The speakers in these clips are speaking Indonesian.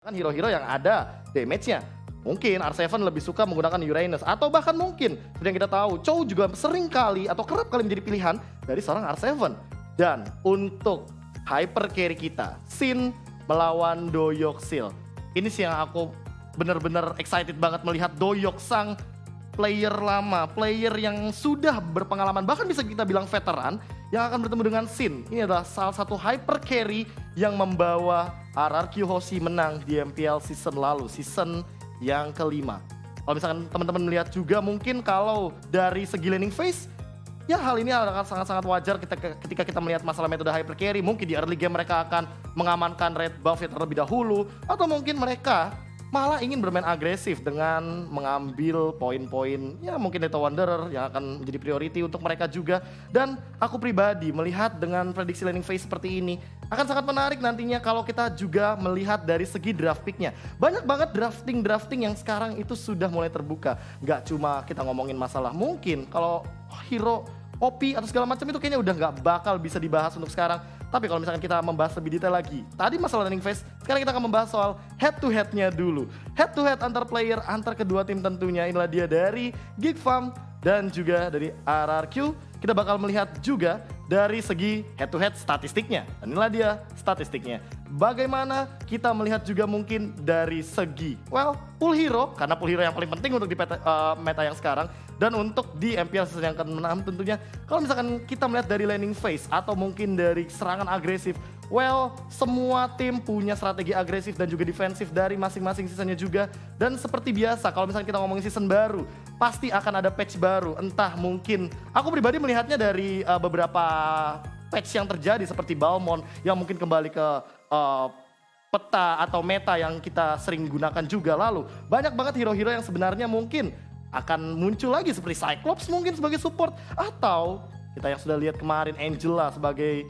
Kan hero-hero yang ada damage-nya. Mungkin R7 lebih suka menggunakan Uranus atau bahkan mungkin seperti yang kita tahu Chow juga sering kali atau kerap kali menjadi pilihan dari seorang R7. Dan untuk hyper carry kita, Xin melawan Doyoksil. Ini sih yang aku benar-benar excited banget melihat Doyok sang player lama, player yang sudah berpengalaman, bahkan bisa kita bilang veteran, yang akan bertemu dengan Xin. Ini adalah salah satu hyper carry yang membawa RRQ Hoshi menang di MPL season lalu, season yang kelima. Kalau misalkan teman-teman melihat juga mungkin kalau dari segi laning phase, ya hal ini akan sangat-sangat wajar ketika kita melihat masalah metode hyper carry. Mungkin di early game mereka akan mengamankan red buff terlebih dahulu, atau mungkin mereka malah ingin bermain agresif dengan mengambil poin-poin ya mungkin Data Wanderer yang akan menjadi priority untuk mereka juga. Dan aku pribadi melihat dengan prediksi laning phase seperti ini akan sangat menarik nantinya kalau kita juga melihat dari segi draft picknya. Banyak banget drafting yang sekarang itu sudah mulai terbuka. Gak cuma kita ngomongin masalah mungkin kalau hero OP atau segala macam itu kayaknya udah gak bakal bisa dibahas untuk sekarang. Tapi kalau misalkan kita membahas lebih detail lagi, tadi masalah laning phase, sekarang kita akan membahas soal head to headnya dulu. Head to head antar player, antar kedua tim tentunya. Inilah dia dari Geek Farm dan juga dari RRQ. Kita bakal melihat juga dari segi head to head statistiknya. Dan inilah dia statistiknya. Bagaimana kita melihat juga mungkin dari segi, pool hero, karena pool hero yang paling penting untuk di meta yang sekarang. Dan untuk di MPL season yang ke-6 tentunya, kalau misalkan kita melihat dari laning phase atau mungkin dari serangan agresif, semua tim punya strategi agresif dan juga defensif dari masing-masing seasonnya juga. Dan seperti biasa, kalau misalkan kita ngomongin season baru, pasti akan ada patch baru. Entah mungkin, aku pribadi melihatnya dari beberapa patch yang terjadi seperti Balmond yang mungkin kembali ke peta atau meta yang kita sering gunakan juga. Lalu banyak banget hero-hero yang sebenarnya mungkin akan muncul lagi seperti Cyclops mungkin sebagai support, atau kita yang sudah lihat kemarin Angela sebagai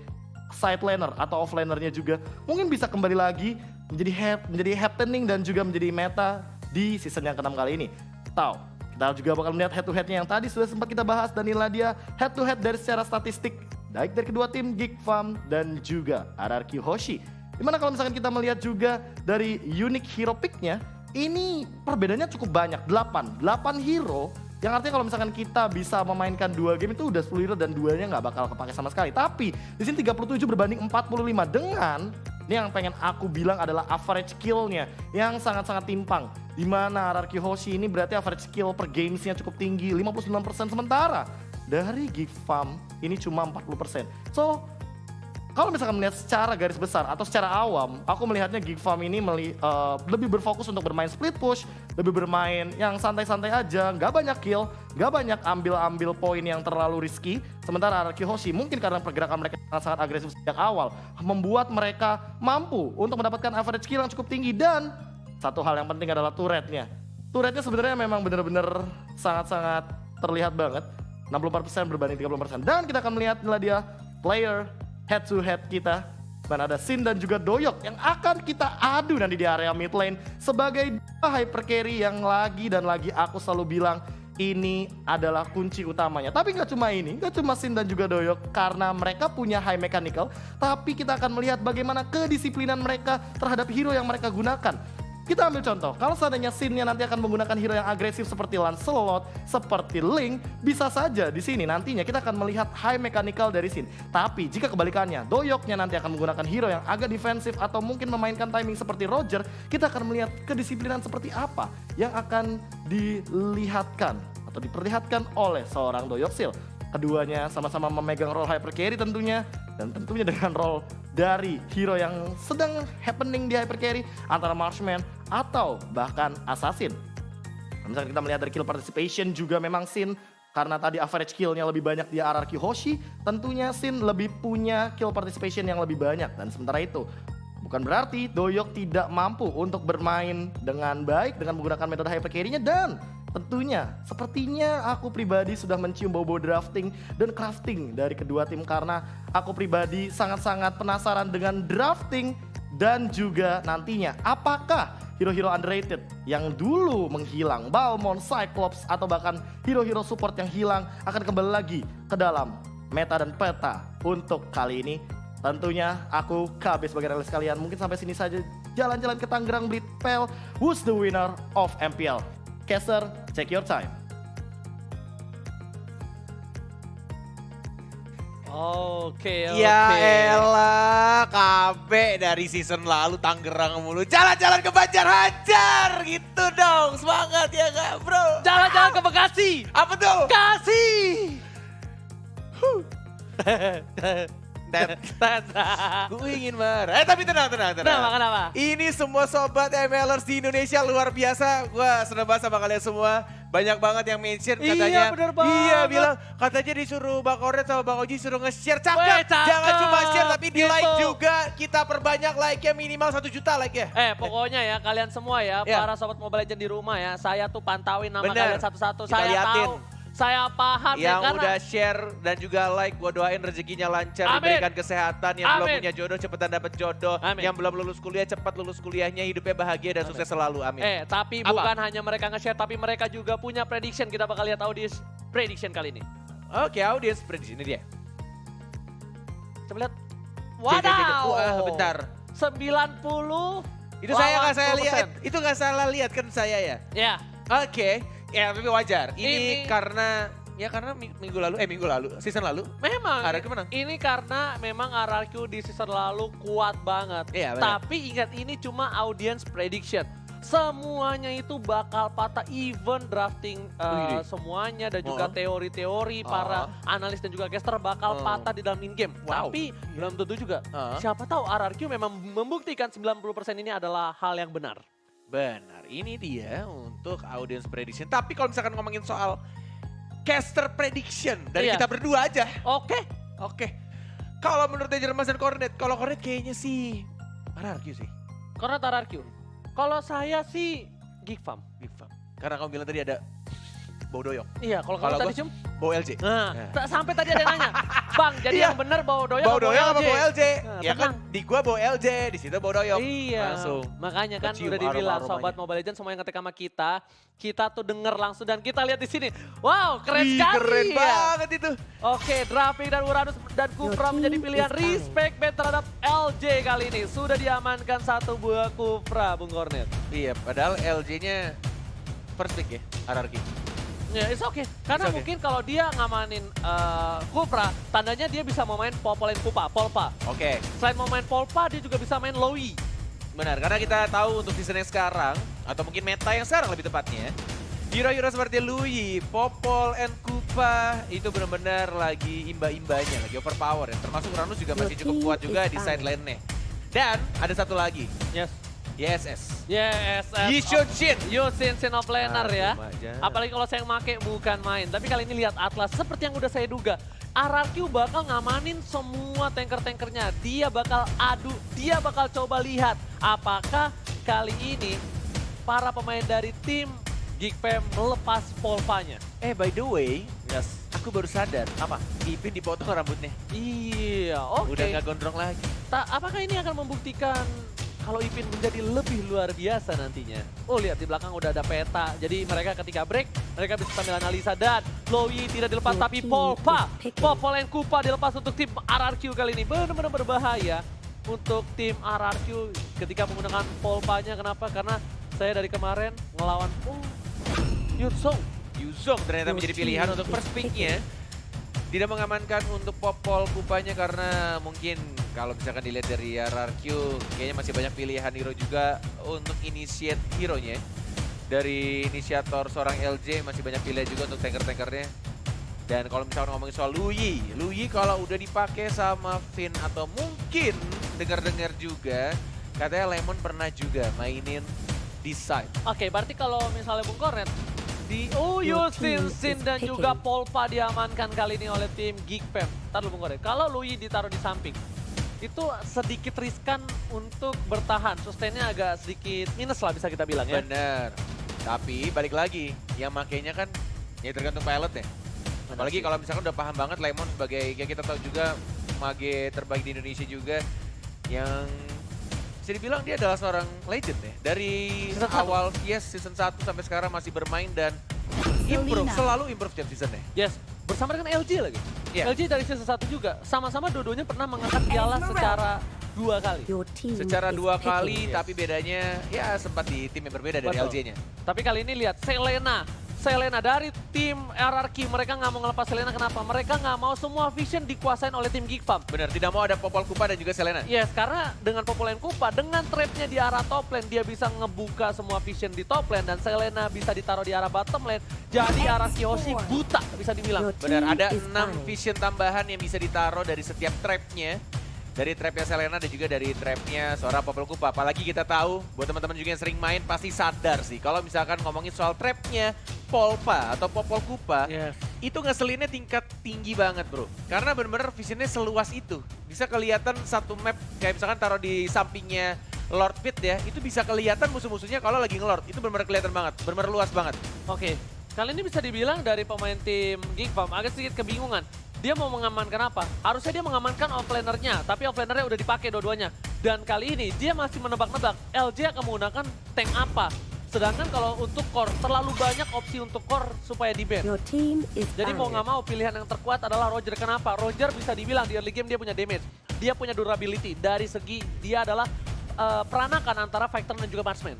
side laner atau off lanernya juga mungkin bisa kembali lagi menjadi happening dan juga menjadi meta di season yang ke-6 kali ini. Atau kita juga bakal melihat head to headnya yang tadi sudah sempat kita bahas, dan inilah dia head to head dari secara statistik baik dari kedua tim Geek Farm dan juga RRQ Hoshi. Dimana kalau misalkan kita melihat juga dari unique hero picknya, ini perbedaannya cukup banyak, 8 hero, yang artinya kalau misalkan kita bisa memainkan 2 game itu udah 10 hero dan 2-nya nggak bakal kepake sama sekali. Tapi di sini 37 berbanding 45 dengan ini yang pengen aku bilang adalah average kill-nya yang sangat-sangat timpang. Dimana RRQ Hoshi ini berarti average kill per games-nya cukup tinggi, 59%, sementara dari Geek Farm ini cuma 40%. So, kalau misalkan melihat secara garis besar atau secara awam, aku melihatnya Geek Farm ini lebih berfokus untuk bermain split push, lebih bermain yang santai-santai aja, nggak banyak kill, nggak banyak ambil poin yang terlalu risky. Sementara RRQ Hoshi mungkin karena pergerakan mereka sangat agresif sejak awal, membuat mereka mampu untuk mendapatkan average kill yang cukup tinggi. Dan satu hal yang penting adalah turretnya. Turretnya sebenarnya memang benar-benar sangat-sangat terlihat banget, 64% berbanding 30%. Dan kita akan melihat inilah dia player head to head kita, dan ada Xin dan juga Doyok yang akan kita adu nanti di area mid lane sebagai hyper carry yang lagi dan lagi aku selalu bilang ini adalah kunci utamanya. Tapi nggak cuma ini, nggak cuma Xin dan juga Doyok, karena mereka punya high mechanical, tapi kita akan melihat bagaimana kedisiplinan mereka terhadap hero yang mereka gunakan. Kita ambil contoh, kalau seandainya Xin-nya nanti akan menggunakan hero yang agresif seperti Lancelot, seperti Link, bisa saja di sini nantinya kita akan melihat high mechanical dari Xin. Tapi jika kebalikannya, Doyoknya nanti akan menggunakan hero yang agak defensif atau mungkin memainkan timing seperti Roger, kita akan melihat kedisiplinan seperti apa yang akan dilihatkan atau diperlihatkan oleh seorang Doyoksil. Keduanya sama-sama memegang role hyper carry tentunya, dan tentunya dengan role dari hero yang sedang happening di hyper carry antara Marksman atau bahkan Assassin. Misalnya kita melihat dari kill participation juga memang Xin, karena tadi average kill-nya lebih banyak di RRQ Hoshi, tentunya Xin lebih punya kill participation yang lebih banyak. Dan sementara itu bukan berarti Doyok tidak mampu untuk bermain dengan baik dengan menggunakan metode hyper carry-nya. Dan tentunya sepertinya aku pribadi sudah mencium bau-bau drafting dan crafting dari kedua tim, karena aku pribadi sangat-sangat penasaran dengan drafting dan juga nantinya apakah hero-hero underrated yang dulu menghilang, Balmond, Cyclops, atau bahkan hero-hero support yang hilang akan kembali lagi ke dalam meta dan peta untuk kali ini. Tentunya aku KB sebagai analis kalian mungkin sampai sini saja. jalan-jalan ke Tangerang Blitpel. Who's the winner of MPL? Caster, take your time. Oke. Ya elah, KB dari season lalu Tangerang mulu. Jalan-jalan ke Banjar hajar gitu dong. Semangat ya kak bro. Jalan-jalan ke Bekasi. Apa tuh? Kasih. Gue ingin marah. Tapi tenang. Kenapa? Ini semua sobat MLers di Indonesia luar biasa. Gue seneng banget sama kalian semua. Banyak banget yang mention katanya. Iya bener banget. Iya bilang katanya disuruh Bang Kornet sama Bang Oji suruh nge-share. Weh, Cakep. cakep. Jangan cuma share tapi di like Gitu. juga. Kita perbanyak like-nya minimal 1 juta like ya. Pokoknya ya kalian semua ya, Ya. para sobat Mobile Legends di rumah ya, saya tuh pantauin nama Bener. kalian satu-satu. Kita Saya liatin. tahu, saya paham ya Yang karena udah share dan juga like, gue doain rezekinya lancar, Amin. diberikan kesehatan, yang belum Amin. punya jodoh cepetan dapat jodoh, Amin. yang belum lulus kuliah cepat lulus kuliahnya, hidupnya bahagia dan sukses selalu, amin. tapi Apa? bukan hanya mereka nge-share, tapi mereka juga punya prediction. Kita bakal lihat audience prediction kali ini. Oke, audience prediction ini dia. Coba lihat. Wah, Wadaw. bentar. 90. Itu saya nggak saya 80%. lihat, itu nggak salah lihat kan saya ya. Ya. Oke, ya tapi wajar. Ini Ini- karena minggu lalu, season lalu. Memang RRQ menang. ini karena memang RRQ di season lalu kuat banget. Iya, benar. Tapi ingat ini cuma audience prediction. Semuanya itu bakal patah, even drafting Wih. semuanya dan juga Oh. teori-teori para analis dan juga caster bakal patah di dalam in-game. Wow. Tapi belum tentu juga. Oh. Siapa tahu RRQ memang membuktikan 90% ini adalah hal yang benar. Benar, ini dia untuk audience prediction. Tapi kalau misalkan ngomongin soal caster prediction dari Iya. kita berdua aja. Oke. Oke. Kalau menurut Jermas dan Kornet, kalau Kornet kayaknya sih RRQ sih. Karena RRQ. Kalau saya sih Geek Farm. Big Fam. Karena kamu bilang tadi ada bau doyok, Iya, kalau Kalau kamu tadi gua- cium. bau LJ. Nah, Nah. sampai tadi ada yang nanya, Bang, jadi Iya. yang benar bau doyok Bau apa doyok apa bau LJ? Nah, Ya kan tenang. di gua bau LJ, di situ bau doyok. Iya, Langsung. makanya kan kecium udah dibilang aroma-aromanya. sobat Mobile Legends semua yang ngetik sama kita tuh denger langsung dan kita lihat di sini. Wow, keren Ih, sekali. keren ya. banget itu. Oke, Drafting dan Uranus dan Kufra menjadi pilihan respect bet terhadap LJ kali ini. Sudah diamankan satu buah Kufra, Bung Kornet. Iya, padahal LJ-nya first pick ya, RRQ. Ya, it's okay. Karena It's okay. mungkin kalau dia ngamanin Kufra, tandanya dia bisa mau main Popol and Polpa. Oke. Selain mau main Polpa, dia juga bisa main Lowy. Benar, karena kita tahu untuk season yang sekarang, atau mungkin meta yang sekarang lebih tepatnya, hero-hero seperti Lui, Popol, and Kupa itu benar-benar lagi imba-imbanya, lagi overpower ya. Termasuk Uranus juga masih cukup kuat juga di side lane-nya. Dan ada satu lagi, Yes. YSS. Yes. Yishun-shin. Yusin Sinoplanar ya. Aja. Apalagi kalau saya yang make bukan main. Tapi kali ini lihat Atlas, seperti yang udah saya duga. RRQ bakal ngamanin semua tanker-tankernya. Dia bakal adu, dia bakal coba lihat apakah kali ini para pemain dari tim Geekfam melepas polpanya. By the way, Yes. aku baru sadar. Apa? Ipin dipotong rambutnya. Iya, oke. Udah nggak gondrong lagi. Apakah ini akan membuktikan kalau Ipin menjadi lebih luar biasa nantinya? Oh, lihat di belakang udah ada peta. Jadi mereka ketika break, mereka bisa sambil analisa. Dan Lowy tidak dilepas, tapi Polpa. Popol and Kupa dilepas untuk tim RRQ kali ini. Benar-benar berbahaya untuk tim RRQ ketika menggunakan Polpanya. Kenapa? Karena saya dari kemarin ngelawan Yuzong ternyata menjadi pilihan untuk first pick-nya. Tidak mengamankan untuk Popol Kupanya karena mungkin kalau misalkan dilihat dari RRQ kayaknya masih banyak pilihan hero juga untuk initiate hero-nya. Dari inisiator seorang LJ masih banyak pilihan juga untuk tanker-tankernya. Dan kalau misalkan ngomongin soal Lui kalau udah dipakai sama Finn atau mungkin dengar-dengar juga katanya Lemon pernah juga mainin di side. Oke, berarti kalau misalnya Bung Kornet di Yusin dan juga Polpa diamankan kali ini oleh tim Geekfam. Ntar lu Bung Kornet, kalau Lui ditaruh di samping, itu sedikit riskan untuk bertahan. Sustainnya agak sedikit minus lah bisa kita bilang ya. Bener. Tapi balik lagi, yang makainya kan ya tergantung pilot ya. Apalagi kalau misalkan udah paham banget Lemon sebagai, ya kita tahu juga mage terbaik di Indonesia juga. Yang bisa dibilang dia adalah seorang legend ya. Dari Season awal, season 1 sampai sekarang masih bermain dan improve, selalu improve tiap seasonnya. Yes, bersama dengan LG lagi. Iya. LG dari season 1 juga. Sama-sama dua-duanya pernah mengangkat piala secara 2 kali. Your team Secara is 2 picking. kali, tapi bedanya ya sempat di tim yang berbeda dari Betul. LJ-nya. Tapi kali ini lihat Selena dari tim RRQ, mereka nggak mau ngelepas Selena. Kenapa? Mereka nggak mau semua vision dikuasain oleh tim Geek Farm. Benar, tidak mau ada Popol Kupa dan juga Selena. Yes, karena dengan Popol Kupa, dengan trapnya di arah top lane, dia bisa ngebuka semua vision di top lane, dan Selena bisa ditaruh di arah bottom lane. Jadi arah Kiyoshi buta, bisa dibilang. Your Benar, team ada is 6 dying. vision tambahan yang bisa ditaruh dari setiap trapnya. Dari trapnya Selena dan juga dari trapnya seorang Popol Kupa. Apalagi kita tahu, buat teman-teman juga yang sering main pasti sadar sih. Kalau misalkan ngomongin soal trapnya Polpa atau Popol Kupa, Yes. itu ngeselinnya tingkat tinggi banget bro. Karena bener-bener visionnya seluas itu. Bisa kelihatan satu map, kayak misalkan taruh di sampingnya Lord Pit ya, itu bisa kelihatan musuh-musuhnya kalau lagi ngelord. Itu bener-bener kelihatan banget, bener-bener luas banget. Oke, kali ini bisa dibilang dari pemain tim Geek Farm agak sedikit kebingungan. Dia mau mengamankan apa? Harusnya dia mengamankan offlanernya, tapi offlanernya udah dipakai dua-duanya. Dan kali ini dia masih menebak-nebak LJ akan menggunakan tank apa. Sedangkan kalau untuk core, terlalu banyak opsi untuk core supaya di-ban. Your team is Jadi mau dying. nggak mau pilihan yang terkuat adalah Roger. Kenapa? Roger bisa dibilang di early game dia punya damage. Dia punya durability. Dari segi dia adalah peranakan antara fighter dan juga marksman.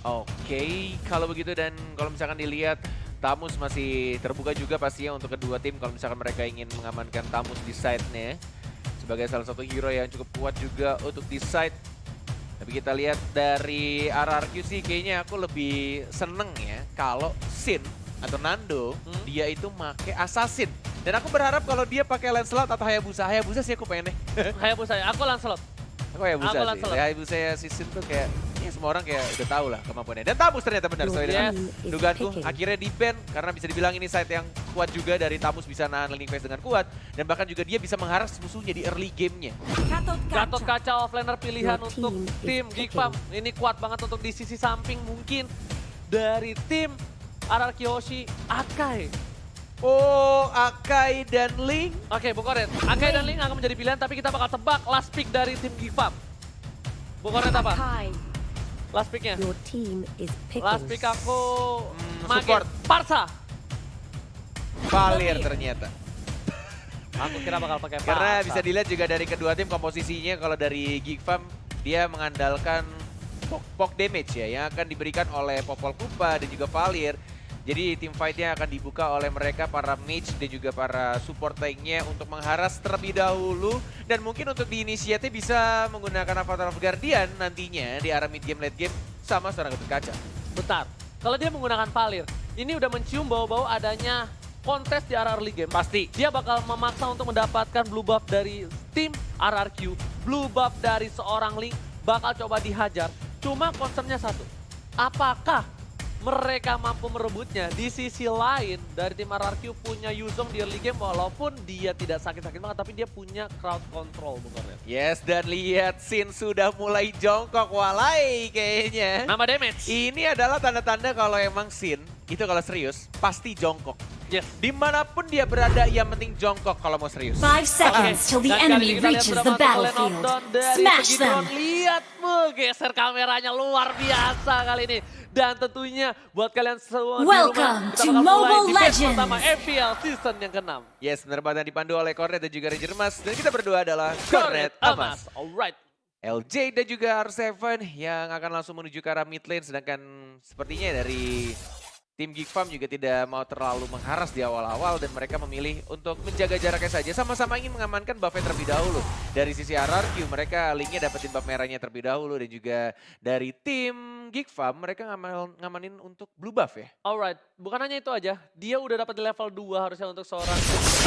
Oke, kalau begitu dan kalau misalkan dilihat Tamus masih terbuka juga pastinya untuk kedua tim kalau misalkan mereka ingin mengamankan Tamus di side-nya. Sebagai salah satu hero yang cukup kuat juga untuk di side. Tapi kita lihat dari RRQ sih kayaknya aku lebih seneng ya kalau Sin atau Nando dia itu make assassin. Dan aku berharap kalau dia pakai Lancelot atau Hayabusa. Hayabusa sih aku pengen deh. Hayabusa, aku Lancelot. Aku Hayabusa Aku sih. Lancelot. Hayabusa ya si Sin tuh kayak ya semua orang kayak udah tahu lah kemampuannya. Dan Tamus ternyata benar sesuai dengan Yes. dugaanku. Picking. Akhirnya di-ban karena bisa dibilang ini side yang kuat juga dari Tamus bisa nahan laning phase dengan kuat. Dan bahkan juga dia bisa mengharas musuhnya di early game-nya. Gatot kaca offlaner pilihan Your untuk team is tim Geek picking. Farm. Ini kuat banget untuk di sisi samping mungkin dari tim RRQ Hoshi, Akai. Oh, Akai dan Link. Oke, Bukoret. Akai dan Link akan menjadi pilihan, tapi kita bakal tebak last pick dari tim Geek Farm. Bukoret apa? Akai. Last picknya? Your team is picking. Last pick aku Mage. support. Parsa. Valir ternyata. Aku kira bakal pakai Parsa. Karena bisa dilihat juga dari kedua tim komposisinya kalau dari Geek Farm dia mengandalkan pok damage ya yang akan diberikan oleh Popol Kupa dan juga Valir. Jadi tim fight-nya akan dibuka oleh mereka para mage dan juga para support tank-nya untuk mengharas terlebih dahulu. Dan mungkin untuk di inisiatif bisa menggunakan Avatar of Guardian nantinya di arah mid game, late game sama seorang Gatot Kaca. Bentar. Kalau dia menggunakan Valir, ini udah mencium bau-bau adanya kontes di arah early game. Pasti. Dia bakal memaksa untuk mendapatkan blue buff dari tim RRQ. Blue buff dari seorang Link bakal coba dihajar. Cuma concernnya satu. Apakah mereka mampu merebutnya? Di sisi lain dari tim RRQ punya Yuzong di early game walaupun dia tidak sakit-sakit banget tapi dia punya crowd control bukan ya? Yes, dan lihat Sin sudah mulai jongkok walai kayaknya. Nama damage. Ini adalah tanda-tanda kalau emang Sin itu kalau serius pasti jongkok. Yes. Dimanapun dia berada, yang penting jongkok kalau mau serius. 5 seconds till the Dan kali enemy ini kita lihat reaches sudah the masuk ke lane of battlefield. down dari Smash segi them. drone. Lihat geser kameranya luar biasa kali ini. Dan tentunya buat kalian semua Welcome di rumah, kita to bakal mulai Mobile di batch Legends. pertama FPL season yang ke-6. Yes, benar banget yang dipandu oleh Cornet dan juga Ranger Mas. Dan kita berdua adalah Cornet Cornet Amas. Alright. LJ dan juga R7 yang akan langsung menuju ke arah mid lane. Sedangkan sepertinya dari tim Geek Farm juga tidak mau terlalu mengharas di awal-awal dan mereka memilih untuk menjaga jaraknya saja. Sama-sama ingin mengamankan buffnya terlebih dahulu. Dari sisi RRQ mereka linknya dapetin buff merahnya terlebih dahulu dan juga dari tim Geek Farm mereka ngamanin untuk blue buff ya. Alright, bukan hanya itu aja, dia udah dapat di level 2 harusnya untuk seorang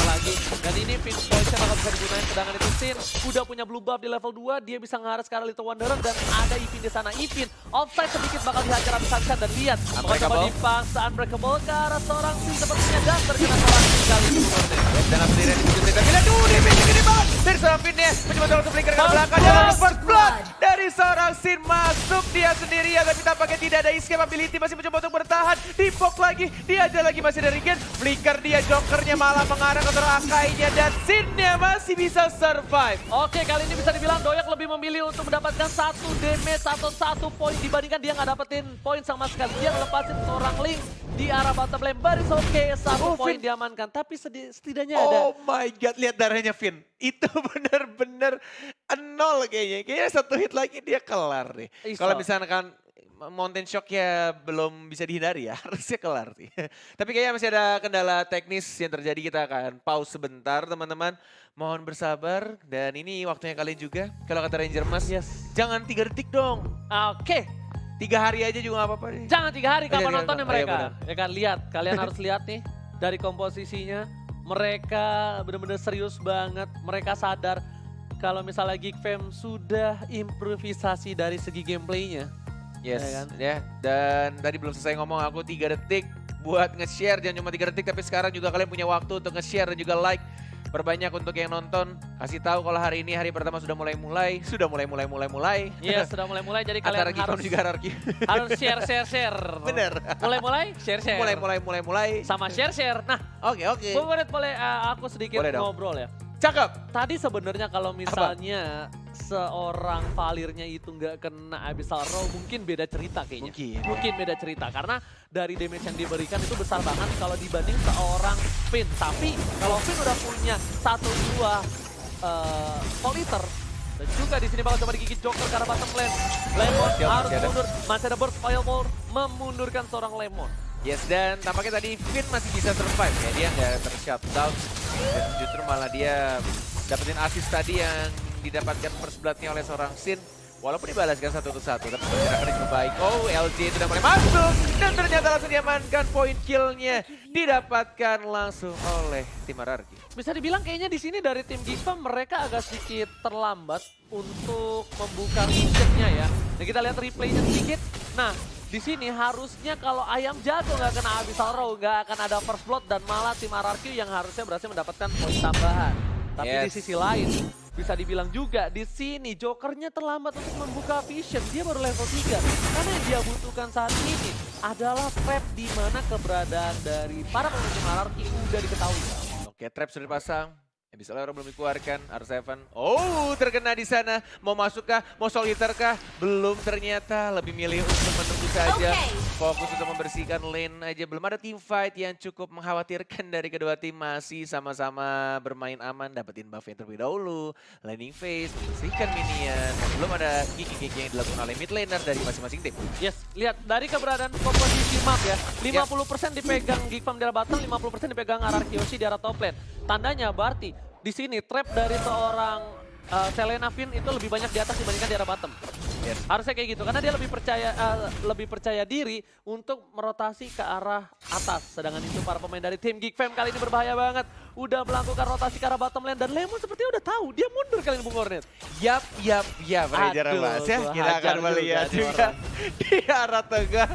lagi. Dan ini pin poison bakal bisa digunakan, sedangkan itu Sin udah punya blue buff di level 2, dia bisa ngeharas ke arah Little Wanderer dan ada Ipin di sana. Ipin offside sedikit bakal dihajar habis-habisan dan lihat bakal coba dipaksa Unbreakable ke arah seorang Sin sepertinya dan terkena seorang Sin kali ini. Yes, dengan sendirian di ujung kita. Lihat dulu dia gede banget dari seorang Pinnya. Mencoba untuk flicker ke belakang dalam first blood dari seorang Sin masuk dia sendirian. Tapi tampaknya tidak ada escape ability, masih mencoba untuk bertahan. Dipok lagi, diajar lagi masih dari Gen. Flicker dia, jokernya malah mengarah ke Akainya dan Sinnya masih bisa survive. Oke, kali ini bisa dibilang Doyak lebih memilih untuk mendapatkan 1 damage atau 1 poin dibandingkan dia nggak dapetin poin sama sekali. Dia ngelepasin seorang Link di arah bottom lane. But it's okay, 1 poin Vin. diamankan. Tapi setidaknya ada. Oh my god, lihat darahnya Vin. Itu bener-bener 0 kayaknya. Kayaknya 1 hit lagi dia kelar nih. Iso. Kalau misalkan Mountain Shock ya belum bisa dihindari ya, harusnya kelar sih. Tapi kayaknya masih ada kendala teknis yang terjadi, kita akan pause sebentar teman-teman. Mohon bersabar dan ini waktunya kalian juga. Kalau kata Ranger Mas, Yes. jangan 3 detik dong. Oke. 3 hari aja juga gak apa-apa nih. Jangan 3 hari kapan Iya, nontonnya iya, mereka. benar. Ya kan, lihat. Kalian harus lihat nih dari komposisinya. Mereka benar-benar serius banget. Mereka sadar kalau misalnya Geek Fam sudah improvisasi dari segi gameplaynya. Yes, Ya kan? ya. Dan tadi belum selesai ngomong, aku 3 detik buat nge-share. Jangan cuma 3 detik, tapi sekarang juga kalian punya waktu untuk nge-share dan juga like. Perbanyak untuk yang nonton. Kasih tahu kalau hari ini hari pertama sudah mulai. Sudah mulai. Iya, sudah mulai-mulai. Jadi Antara kalian Geekfam harus juga RRQ. harus share. Bener. Mulai, share. Mulai. Sama share. Nah, Oke. Bung Benet boleh aku sedikit Boleh dong. ngobrol ya. Cakep. Tadi sebenarnya kalau misalnya seorang Valirnya itu nggak kena Abyssal Row, mungkin beda cerita kayaknya. Mungkin beda cerita karena dari damage yang diberikan itu besar banget kalau dibanding seorang Finn. Tapi kalau Finn udah punya 1-2 Politer dan juga di sini bakal coba digigit Joker karena bottom lane. Lemon Siap, harus masih ada. mundur. Masih ada burst fireball memundurkan seorang Lemon. Yes, dan tampaknya tadi Finn masih bisa survive ya. Dia nggak ter-shutdown. Dan justru malah dia dapetin assist tadi yang didapatkan first blood-nya oleh seorang Sin. Walaupun dibalaskan 1-1, tapi pergerakannya cukup baik. Oh, LJ sudah mulai masuk. Dan ternyata langsung diamankan, poin kill-nya didapatkan langsung oleh tim RRQ. Bisa dibilang kayaknya di sini dari tim Geek Fam mereka agak sedikit terlambat untuk membuka vision-nya ya. Dan kita lihat replaynya sedikit. Nah, di sini harusnya kalau ayam jago nggak kena Abyssal Row, nggak akan ada first blood dan malah tim RRQ yang harusnya berhasil mendapatkan poin tambahan. Tapi di sisi lain bisa dibilang juga di sini Jokernya terlambat untuk membuka vision. Dia baru level 3. Karena yang dia butuhkan saat ini adalah trap di mana keberadaan dari para pemain tim RRQ udah diketahui. Oke, trap sudah dipasang. Abyssal Row belum dikeluarkan, R7. Oh, terkena di sana. Mau masuk kah? Mau soliter kah? Belum ternyata. Lebih milih untuk menunggu saja. Okay. Fokus untuk membersihkan lane aja. Belum ada team fight yang cukup mengkhawatirkan dari kedua tim. Masih sama-sama bermain aman. Dapetin buff yang terlebih dahulu. Laning phase, membersihkan minion. Belum ada gigi-gigi yang dilakukan oleh mid laner dari masing-masing tim. Yes, lihat dari keberadaan komposisi map ya. 50% dipegang Geek Fam di arah bottom, 50% dipegang RRQ di arah top lane. Tandanya berarti di sini trap dari seorang Selena Finn itu lebih banyak di atas dibandingkan di arah bottom. Yes. Harusnya kayak gitu karena dia lebih percaya diri untuk merotasi ke arah atas. Sedangkan itu para pemain dari tim Geek Fam kali ini berbahaya banget. Udah melakukan rotasi ke arah bottom lane dan Lemon sepertinya udah tahu dia mundur kali ini Bung Hornet. Yap, Ranger Aduh, Mas ya. tuh Kita hajar akan melihat juga nih juga di arah tengah.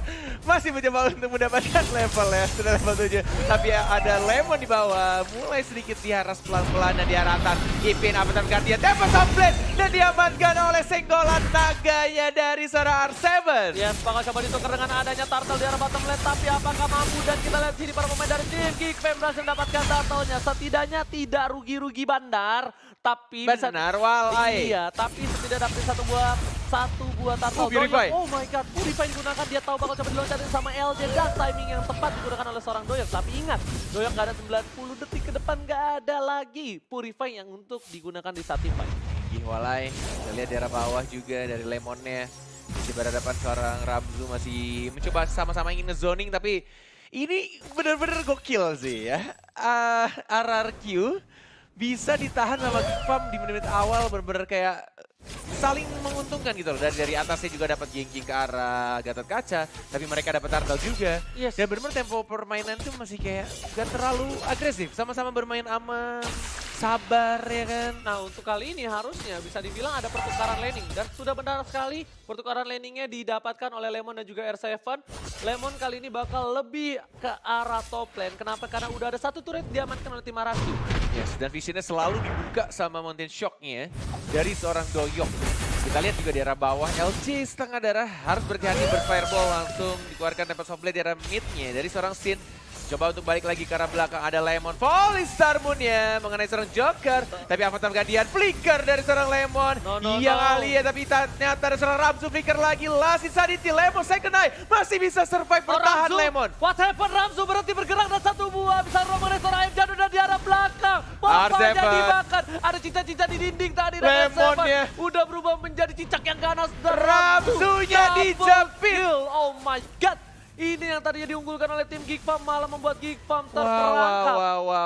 Masih mencoba untuk mendapatkan level ya. Sudah level 7. Tapi ada Lemon di bawah. Mulai sedikit diharas pelan-pelan dan di arah atas. Ipin Avatar Guardian dapat top lane. Dan diamankan oleh senggolan naganya dari seorang R7. Yes, bakal coba ditukar dengan adanya turtle di arah bottom lane. Tapi apakah mampu? Dan kita lihat sini para pemain dari tim Geek Fam berhasil mendapatkan turtle-nya. Setidaknya tidak rugi-rugi bandar. Tapi bisa... Benar, walai. Iya, tapi setidaknya dapat satu buah turtle. Purify. Oh my god, Purify digunakan. Dia tahu bakal coba diloncatin sama LJ. Dan timing yang tepat digunakan oleh seorang Doyok. Tapi ingat, Doyok gak ada 90 detik ke depan. Gak ada lagi Purify yang untuk digunakan di saat teamfight. Walai, kita lihat di arah bawah juga dari Lemonnya. Masih berhadapan seorang Ramzu, masih mencoba sama-sama ingin ngezoning, tapi ini benar-benar gokil sih ya. RRQ bisa ditahan sama Geek Fam di menit-menit awal, benar-benar kayak saling menguntungkan gitu loh. Dari atasnya juga dapat ganking ke arah Gatot Kaca, tapi mereka dapat turtle juga. Yes. Dan benar-benar tempo permainan tuh masih kayak gak terlalu agresif, sama-sama bermain aman, sabar ya kan. Nah untuk kali ini harusnya bisa dibilang ada pertukaran laning. Dan sudah benar sekali pertukaran laningnya didapatkan oleh Lemon dan juga R7. Lemon kali ini bakal lebih ke arah top lane. Kenapa? Karena udah ada satu turret diamankan oleh tim RRQ. Yes, dan visionnya selalu dibuka sama Mountain Shock-nya dari seorang Doyok. Kita lihat juga di arah bawah, LJ setengah darah harus berhati-hati berfireball langsung dikeluarkan tempat soft blade di arah mid-nya dari seorang Sin. Coba untuk balik lagi ke arah belakang, ada Lemon. Falling Star Moon-nya mengenai seorang Joker. Tapi Avatar Guardian, flicker dari seorang Lemon. Yang Alia, tapi ternyata ada seorang Ramzu, flicker lagi. Last Insanity, Lemon second eye. Masih bisa survive, bertahan Lemon. What happened? Ramzu berhenti bergerak dan satu buah. Bisa mengenai seorang ayam jatuh dan di arah belakang. Pompanya R7 dibakar. Ada cicak-cicak di dinding tadi. Dan Lemonnya R7 udah berubah menjadi cicak yang ganas. Dan Ramzunya dijepit. Oh my god. Ini yang tadinya diunggulkan oleh tim Geek Farm malah membuat Geek Farm Wow, terperangkap.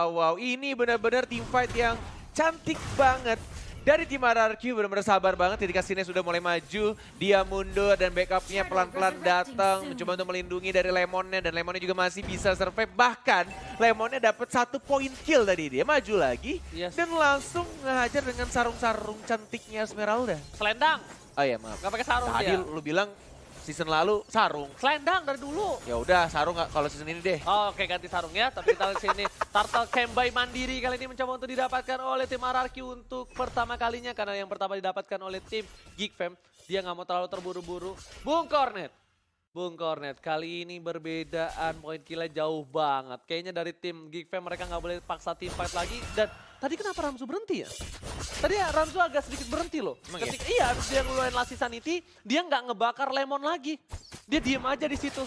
wow. Ini benar-benar team fight yang cantik banget. Dari tim RRQ benar-benar sabar banget ketika Sine sudah mulai maju. Dia mundur dan backupnya pelan-pelan datang. Mencoba untuk melindungi dari Lemonnya. Dan Lemonnya juga masih bisa survive. Bahkan Lemonnya dapat 1 point kill tadi. Dia maju lagi dan langsung ngehajar dengan sarung-sarung cantiknya Esmeralda. Selendang. Oh iya maaf. Gak pakai sarung Tadi dia. lu bilang season lalu sarung. Selendang dari dulu. Ya udah sarung nggak kalau season ini deh. Oh, oke, ganti sarung ya, tapi kita lihat sini Turtle Kembai mandiri kali ini mencoba untuk didapatkan oleh tim RRQ untuk pertama kalinya. Karena yang pertama didapatkan oleh tim Geek Fam. Dia nggak mau terlalu terburu-buru. Bung Cornet kali ini berbedaan, poin killnya jauh banget. Kayaknya dari tim Geek Fam mereka nggak boleh paksa tim fight lagi. Dan tadi kenapa Ramzu berhenti ya? Tadi ya Ramzu agak sedikit berhenti loh. Emang Ketika iya habis dia ngeluarin Last Insanity, dia nggak ngebakar Lemon lagi. Dia diem aja di situ.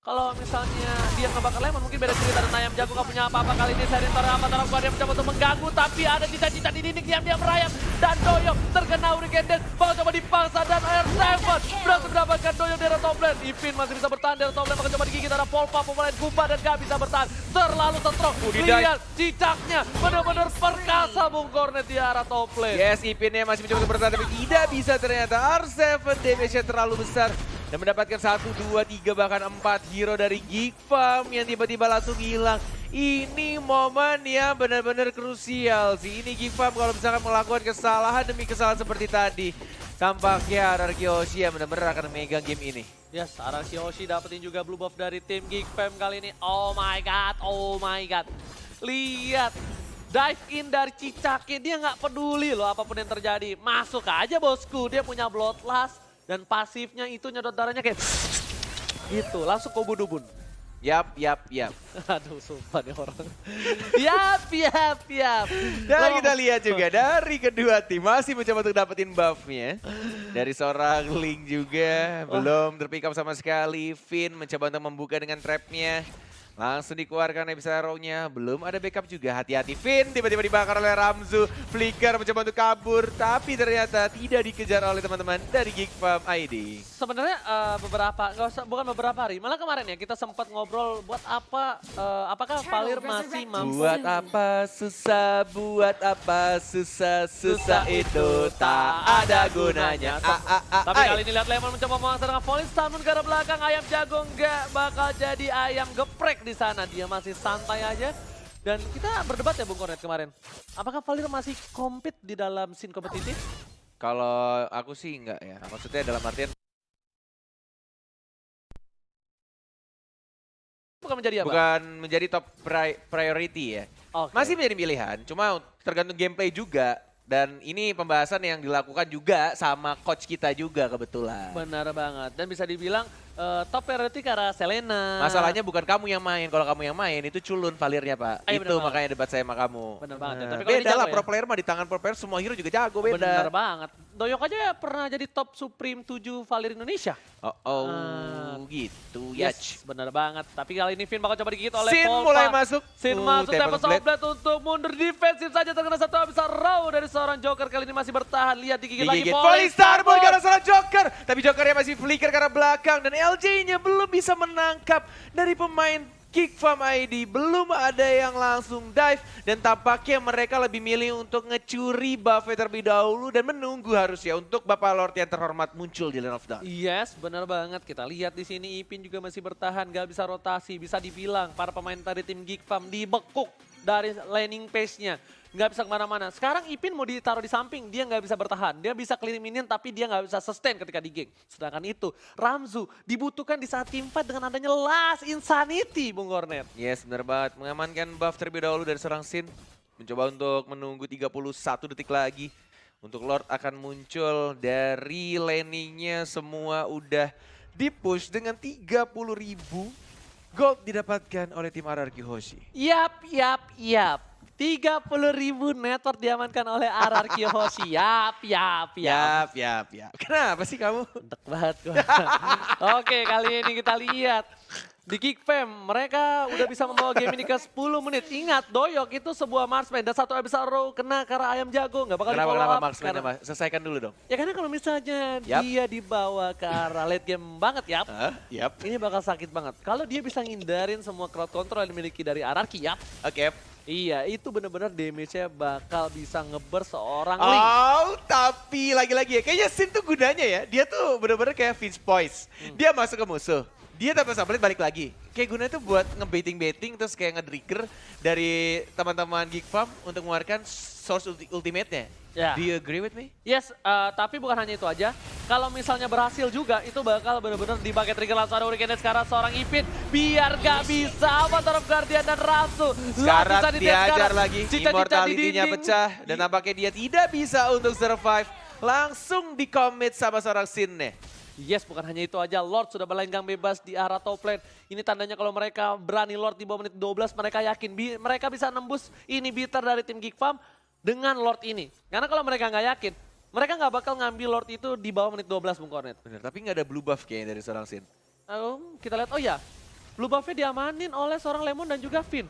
Kalau misalnya dia ngebakar Lemon mungkin beda cerita dan ayam jago gak punya apa-apa kali ini. Seritor Avatar dia mencoba untuk mengganggu tapi ada cita-cita di dinding diam-diam merayap. Dan Doyok terkena Hurricane Dash, bakal coba dipaksa dan R7 berhasil mendapatkan Doyok dari top lane. Ipin masih bisa bertahan dari top lane, bakal coba digigit ada Polpa, pemain Kumpa dan gak bisa bertahan. Terlalu strong, lihat cicaknya benar-benar perkasa Bung Cornet di arah top lane. Yes, Ipinnya masih mencoba untuk bertahan tapi tidak bisa ternyata. R7 damage-nya terlalu besar. Dan mendapatkan 1, 2, 3, bahkan 4 hero dari Geek Farm yang tiba-tiba langsung hilang. Ini momen yang benar-benar krusial sih. Ini Geek Farm kalau misalkan melakukan kesalahan demi kesalahan seperti tadi. Tampaknya RRQ Hoshi yang benar-benar akan memegang game ini. Yes, RRQ Hoshi dapetin juga blue buff dari tim Geek Fam kali ini. Oh my god. Lihat. Dive in dari cicaknya, dia nggak peduli loh apapun yang terjadi. Masuk aja bosku, dia punya Bloodlust. Dan pasifnya itu nyedot darahnya kayak gitu, langsung kubun-ubun. Yap. Aduh, sumpah nih orang. Yap. Dan kita lihat juga dari kedua tim masih mencoba untuk dapetin buffnya. Dari seorang Link juga belum terpick up sama sekali. Finn mencoba untuk membuka dengan trapnya. Langsung dikeluarkan bisa arrow-nya. Belum ada backup juga. Hati-hati Finn. Tiba-tiba dibakar oleh Ramzu. Flicker mencoba untuk kabur. Tapi ternyata tidak dikejar oleh teman-teman dari Geek Farm ID. Sebenarnya bukan beberapa hari. Malah kemarin ya kita sempat ngobrol buat apa, apakah Valir masih mampu. Buat apa susah. Susah itu tak ada gunanya. Tapi kali ini lihat Lemon mencoba mengangkat dengan Falling Star Moon ke arah belakang. Ayam jago nggak bakal jadi ayam geprek di sana. Dia masih santai aja. Dan kita berdebat ya Bung Cornet kemarin. Apakah Valir masih compete di dalam scene kompetitif? Kalau aku sih enggak ya. Maksudnya dalam artian Bukan menjadi apa? bukan menjadi top priority ya. Oke. Masih menjadi pilihan, cuma tergantung gameplay juga. Dan ini pembahasan yang dilakukan juga sama coach kita juga kebetulan. Benar banget. Dan bisa dibilang top priority karena Selena. Masalahnya bukan kamu yang main, kalau kamu yang main itu culun Valirnya Pak. Iya, Itu bener makanya debat saya sama kamu. Bener banget ya. Tapi kalau Beda ini jago lah ya? pro player mah di tangan pro player semua hero juga jago beda. Bener banget. Doyok aja ya pernah jadi top Supreme 7 Valir Indonesia. Gitu ya. Yes, bener banget. Tapi kali ini Finn bakal coba digigit oleh Sin Polpa. mulai masuk. Sin masuk, Tempest Blade. of Blade untuk mundur defensif saja. Terkena satu habis raw dari seorang Joker. Kali ini masih bertahan. Lihat digigit lagi Digigit Falling Star Moon karena salah Joker. Tapi Jokernya masih flicker karena belakang. Dan LJ-nya belum bisa menangkap dari pemain Geek Farm ID. Belum ada yang langsung dive. Dan tampaknya mereka lebih milih untuk ngecuri buff terlebih dahulu. Dan menunggu harusnya untuk Bapak Lord yang terhormat muncul di Lane of Dawn. Yes, benar banget. Kita lihat di sini Ipin juga masih bertahan, gak bisa rotasi. Bisa dibilang para pemain dari tim Geek Farm dibekuk dari laning pace-nya. Nggak bisa kemana-mana. Sekarang Ipin mau ditaruh di samping, dia nggak bisa bertahan. Dia bisa clear minion tapi dia nggak bisa sustain ketika di geng. Sedangkan itu, Ramzu dibutuhkan di saat team fight dengan adanya Last Insanity, Bung Cornet. Yes, benar banget. Mengamankan buff terlebih dahulu dari seorang Sin. Mencoba untuk menunggu 31 detik lagi. Untuk Lord akan muncul dari laningnya semua udah di-push dengan 30.000. Gold didapatkan oleh tim RRQ Hoshi. Yap. 30.000 network diamankan oleh RRQ Hoshi. Yap. Yap. Kenapa sih kamu? Entek banget gua. Oke, kali ini kita lihat. Di Geek Fam, mereka udah bisa membawa game ini ke 10 menit. Ingat, Doyok itu sebuah marksman dan satu Abyssal Row kena karena ayam jago. Nggak bakal di-follow Kenapa up. marksman Mas? Selesaikan dulu dong. Ya karena kalau misalnya Yap. dia dibawa ke arah late game banget, Yap. Yap. Ini bakal sakit banget. Kalau dia bisa ngindarin semua crowd control yang dimiliki dari RRQ, Yap. Oke. Iya, itu bener-bener damage-nya bakal bisa ngeber seorang Link. Oh, tapi lagi-lagi ya, kayaknya Sin tuh gunanya ya, dia tuh bener-bener kayak Finch Poise. Dia masuk ke musuh, dia tanpa sampai balik lagi. Kayak gunanya tuh buat ngebaiting-baiting terus kayak nge-trigger dari teman-teman Geek Farm untuk mengeluarkan source ultimate-nya. Ya. Do you agree with me? Yes, tapi bukan hanya itu aja. Kalau misalnya berhasil juga, itu bakal bener-bener dipakai trigger langsung ada Hurricane sekarang seorang Ipin. Biar gak bisa Avatar of Guardian dan Rasu. Sekarang Langsung diajar lagi, Cica-cica di immortality-nya dinding. pecah dan nampaknya dia tidak bisa untuk survive. Langsung di-commit sama seorang Sin nih. Yes, bukan hanya itu aja. Lord sudah berlenggang bebas di arah top lane. Ini tandanya kalau mereka berani Lord di bawah menit 12, mereka yakin mereka bisa nembus inhibitor dari tim Geek Farm dengan Lord ini. Karena kalau mereka nggak yakin, mereka nggak bakal ngambil Lord itu di bawah menit 12, Bung Cornet. Bener, tapi nggak ada blue buff kayaknya dari seorang Sin. Kita lihat, oh ya, blue buff-nya diamanin oleh seorang Lemon dan juga Finn.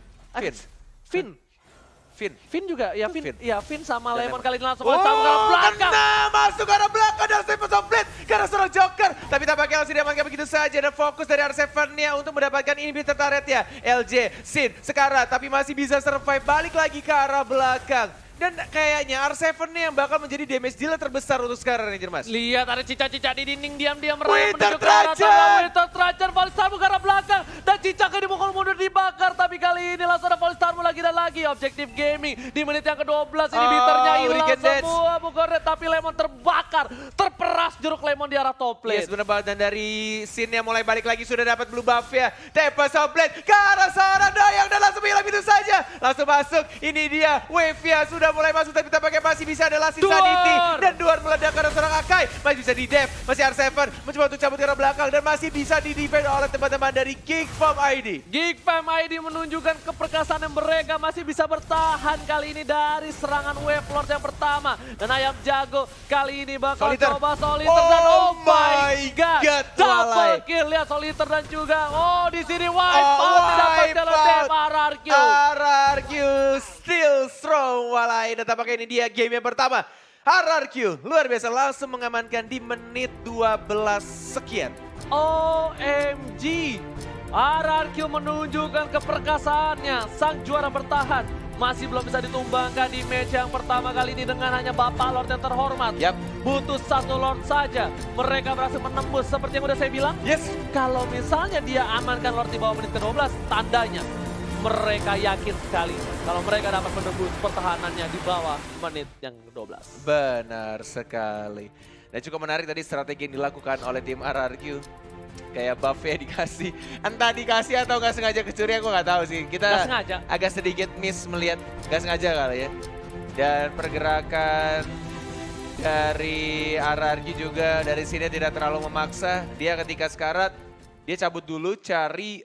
Finn juga, ya Itu Finn. Finn. Ya Finn sama Dan Lemon Lemon. kali ini langsung oleh tamu ke belakang. Kena masuk ke arah belakang dan Stephen Blade karena seorang Joker. Tapi tampaknya LJ diamankan begitu saja dan fokus dari R7-nya untuk mendapatkan inhibitor turret-nya. LJ, Sin, sekarang tapi masih bisa survive balik lagi ke arah belakang. Dan kayaknya R7 nih yang bakal menjadi damage dealer terbesar untuk sekarang Ranger Mas. Lihat ada cica-cica di dinding diam-diam Winter menuju ke arah Trajan! tengah. Winter Trajan, Polistarmu ke arah belakang. Dan cicak ini mukul mundur dibakar. Tapi kali ini langsung ada Polistarmu lagi dan lagi. Objektif Gaming di menit yang ke-12. Inhibitornya hilang Hurricane Dance. semua. Bukornet, tapi Lemon terbakar. Terperas jeruk Lemon di arah top lane. Yes bener banget, dan dari Sin yang mulai balik lagi sudah dapat blue buff ya. Tempest Blade ke arah seorang Dayang dan langsung hilang itu saja. Langsung masuk, ini dia wave-nya sudah mulai masuk tapi tampaknya masih bisa ada Lasting Duar. Sanity. Dan Duar meledak ke arah seorang Akai. Masih bisa di-def, masih R7 mencoba untuk cabut ke arah belakang dan masih bisa di-defend oleh teman-teman dari Geek Farm ID. Geek Fam ID menunjukkan keperkasaan yang mereka masih bisa bertahan kali ini dari serangan Wave Lord yang pertama. Dan Ayam Jago kali ini bakal Soliter. coba Soliter dan oh my god, double Walai. kill. Lihat Soliter dan juga di sini wipe out didapatkan oleh tim RRQ. RRQ still strong walai. Dan tampaknya ini dia game yang pertama. RRQ luar biasa langsung mengamankan di menit 12 sekian. OMG, RRQ menunjukkan keperkasaannya. Sang juara bertahan masih belum bisa ditumbangkan di match yang pertama kali ini dengan hanya Bapak Lord yang terhormat. Yap. Butuh satu Lord saja. Mereka berhasil menembus seperti yang udah saya bilang. Yes. Kalau misalnya dia amankan Lord di bawah menit ke-12, tandanya mereka yakin sekali kalau mereka dapat menembus pertahanannya di bawah menit yang ke-12. Benar sekali. Dan cukup menarik tadi strategi yang dilakukan oleh tim RRQ. Kayak buff-nya dikasih, entah dikasih atau nggak sengaja kecuri, aku nggak tahu sih. Kita Nggak sengaja. agak sedikit miss melihat, nggak sengaja kali ya. Dan pergerakan dari RRQ juga dari sini tidak terlalu memaksa. Dia ketika sekarat, dia cabut dulu cari